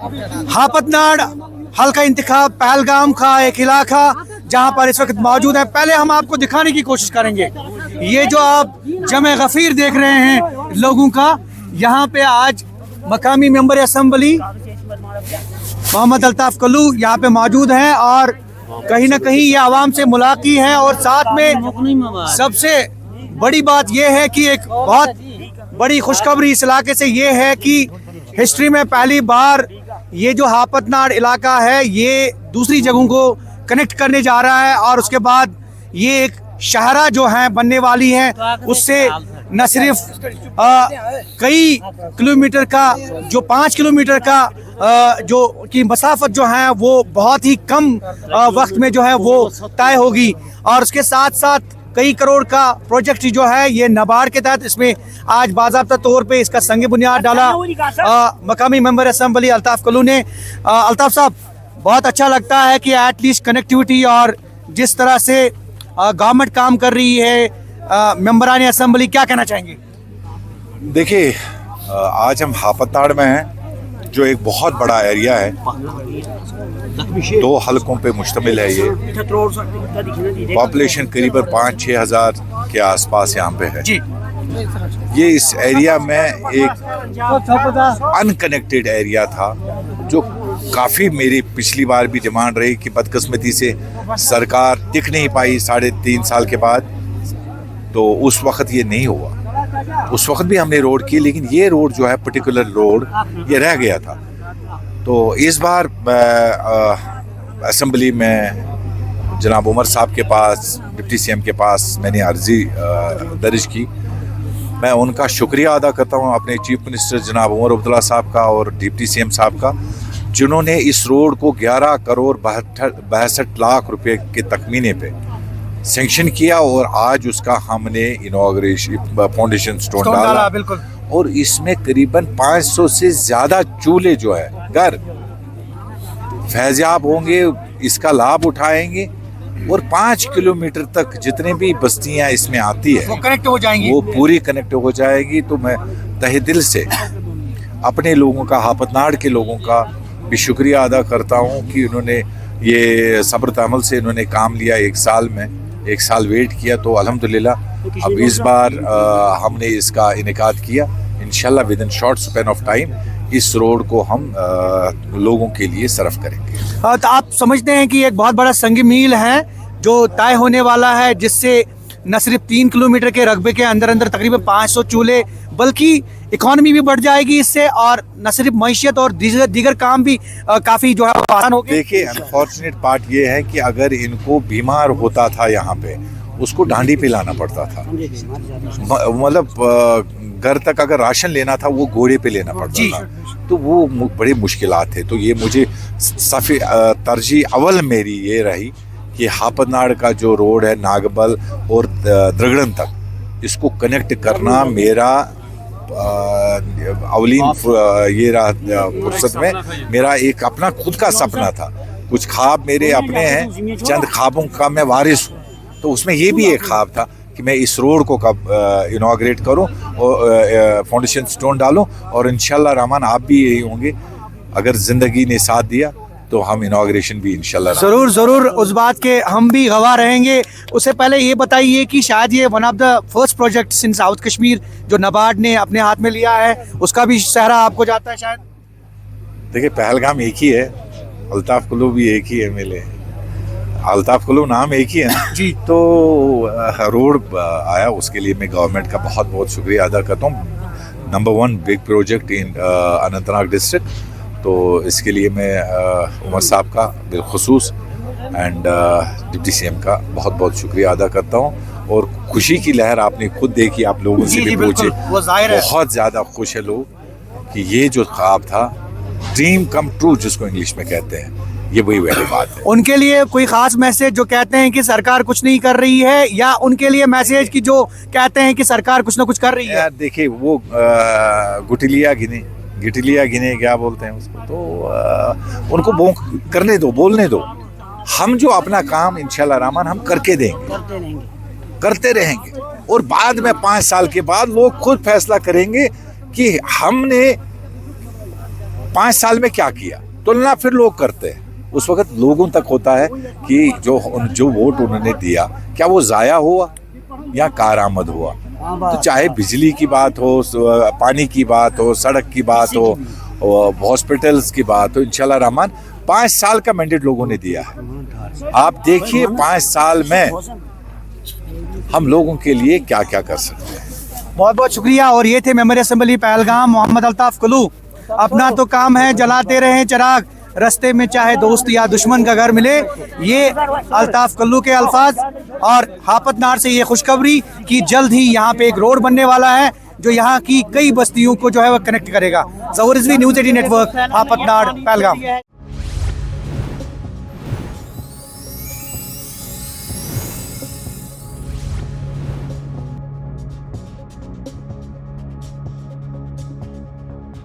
हापतनाड़ हल्का इंतखाब पहलगाम का एक इलाका जहां पर इस वक्त मौजूद है। पहले हम आपको दिखाने की कोशिश करेंगे, ये जो आप जमे गफीर देख रहे हैं लोगों का, यहाँ पे आज मकामी मेंबर असम्बली मोहम्मद अल्ताफ कल्लू यहाँ पे मौजूद हैं और कहीं ना कहीं ये आवाम से मुलाकी है। और साथ में सबसे बड़ी बात यह है कि एक बहुत बड़ी खुशखबरी इस इलाके से ये है कि हिस्ट्री में पहली बार ये जो हापतनाड़ इलाका है ये दूसरी जगहों को कनेक्ट करने जा रहा है और उसके बाद ये एक शहरा जो है बनने वाली है। उससे न सिर्फ कई किलोमीटर का जो 5 किलोमीटर का जो की मसाफत जो है वो बहुत ही कम वक्त में जो है वो तय होगी और उसके साथ साथ कई करोड़ का प्रोजेक्ट जो है ये नाबार्ड के तहत इसमें आज बाज़ाब्ता तौर पे इसका संग बुनियाद डाला मकामी मेंबर असम्बली अल्ताफ कल्लू ने। अल्ताफ साहब, बहुत अच्छा लगता है कि एटलीस्ट कनेक्टिविटी और जिस तरह से गवर्नमेंट काम कर रही है, मेंबरान असम्बली क्या कहना चाहेंगे? देखिए, आज हम हापतनाड़ में हैं जो एक बहुत बड़ा एरिया है, 2 हलकों पे मुश्तमिल है। ये पॉपुलेशन करीबन 5-6 हज़ार के आसपास यहाँ पे है। ये इस एरिया में एक अनकनेक्टेड एरिया था जो काफ़ी मेरी पिछली बार भी डिमांड रही कि बदकिस्मती से सरकार टिक नहीं पाई 3.5 साल के बाद, तो उस वक्त ये नहीं हुआ। उस वक्त भी हमने रोड की, लेकिन ये रोड जो है पर्टिकुलर रोड ये रह गया था। तो इस बार असम्बली में जनाब उमर साहब के पास, डिप्टी सीएम के पास मैंने अर्जी दर्ज की। मैं उनका शुक्रिया अदा करता हूँ, अपने चीफ मिनिस्टर जनाब उमर अब्दुल्ला साहब का और डिप्टी सीएम साहब का, जिन्होंने इस रोड को 11 करोड़ 62 लाख रुपए के तखमीने पे सेंक्शन किया और आज उसका हमने इनॉग्रेशन फाउंडेशन स्टोन डाला। बिल्कुल। और इसमें करीबन 500 से ज़्यादा चूल्हे जो है घर फैज़याब होंगे, इसका लाभ उठाएंगे और 5 किलोमीटर तक जितने भी बस्तियां इसमें आती है वो कनेक्ट हो जाएंगी, वो पूरी कनेक्ट हो जाएगी। तो मैं तहे दिल से अपने लोगों का, हापतनाड़ के लोगों का भी शुक्रिया अदा करता हूं कि उन्होंने ये सब्र तहम्मुल से इन्होंने काम लिया। 1 साल में 1 साल वेट किया, तो अल्हम्दुलिल्लाह अब इस बार हमने इसका इनेकाद किया। इंशाल्लाह with in short span of time इस रोड को हम लोगों के लिए सर्व करेंगे। तो आप समझते हैं कि एक बहुत बड़ा संग मील है जो तय होने वाला है, जिससे न सिर्फ 3 किलोमीटर के रकबे के अंदर अंदर तकरीबन 500 चूल्हे, बल्कि इकोनॉमी भी बढ़ जाएगी इससे और न सिर्फ मईशत और दीगर काम भी काफ़ी जो है आसान हो गए। देखिए, अनफॉर्चुनेट पार्ट ये है कि अगर इनको बीमार होता था यहाँ पे, उसको डांडी पे लाना पड़ता था। मतलब घर तक अगर राशन लेना था वो घोड़े पे लेना पड़ता था, तो वो बड़ी मुश्किलात थे। तो ये मुझे सफ़ी तरजीह अव्वल मेरी ये रही कि हापतनाड़ का जो रोड है नागबल और द्रगड़न तक, इसको कनेक्ट करना मेरा अवलीन ये रहा फुर्सत में, मेरा एक अपना खुद का सपना था। कुछ ख्वाब मेरे अपने हैं, चंद ख्वाबों का मैं वारिस हूँ, तो उसमें ये भी एक ख्वाब था कि मैं इस रोड को कब इनॉग्रेट करूं और फाउंडेशन स्टोन डालूं। और इंशाल्लाह रहमान आप भी यही होंगे, अगर ज़िंदगी ने साथ दिया तो हम इनॉग्रेशन भी इंशाल्लाह ज़रूर उस बात के हम भी गवाह रहेंगे। उससे पहले ये बताइए कि शायद ये one of the first projects in south Kashmir जो नाबार्ड ने अपने हाथ में लिया है, उसका भी सहरा आपको जाता है शायद? देखिए, पहलगाम एक ही है, अल्ताफ कल्लू भी एक ही है, मिले अल्ताफ कल्लू नाम एक ही है ना जी। तो रोड आया, उसके लिए मैं गवर्नमेंट का बहुत बहुत शुक्रिया अदा करता हूँ। Number 1 big project in Anantnag district, तो इसके लिए मैं उमर साहब का बिलखुसूस एंड डिप्टी सीएम का बहुत बहुत शुक्रिया अदा करता हूँ। और खुशी की लहर आपने खुद देखी, आप लोगों से भी पूछे, बहुत ज़्यादा खुश है लोग कि ये जो ख्वाब था, ड्रीम कम ट्रू जिसको इंग्लिश में कहते हैं, ये वही वाली बात है। उनके लिए कोई खास मैसेज जो कहते हैं कि सरकार कुछ नहीं कर रही है, या उनके लिए मैसेज की जो कहते हैं कि सरकार कुछ ना कुछ कर रही है? यार देखिए, वो गिटिलिया गिने क्या बोलते हैं उसको, तो उनको करने दो, बोलने दो। हम जो अपना काम इंशाल्लाह रहमान हम करते रहेंगे और बाद में 5 साल के बाद लोग खुद फैसला करेंगे कि हमने 5 साल में क्या किया, तुलना फिर लोग करते हैं। उस वक्त लोगों तक होता है कि जो वोट उन्होंने दिया क्या वो ज़ाया हुआ या कारआमद हुआ। तो चाहे बिजली की बात हो, पानी की बात हो, सड़क की बात हो, हॉस्पिटल्स की बात हो, इंशाल्लाह रहमान 5 साल का मैंडेट लोगों ने दिया है। आप देखिए 5 साल में हम लोगों के लिए क्या क्या कर सकते हैं। बहुत बहुत शुक्रिया। और ये थे मेंबर असेंबली पहलगाम मोहम्मद अल्ताफ कुल्लू। अपना तो काम है जलाते रहें चिराग, रास्ते में चाहे दोस्त या दुश्मन का घर मिले, ये अल्ताफ कुल्लू के अल्फाज। और हापतनार से ये खुशखबरी कि जल्द ही यहाँ पे एक रोड बनने वाला है जो यहाँ की कई बस्तियों को जो है वो कनेक्ट करेगा। ज़हूर रिजवी, न्यूज़ 18 नेटवर्क, हापतनार, पहलगाम।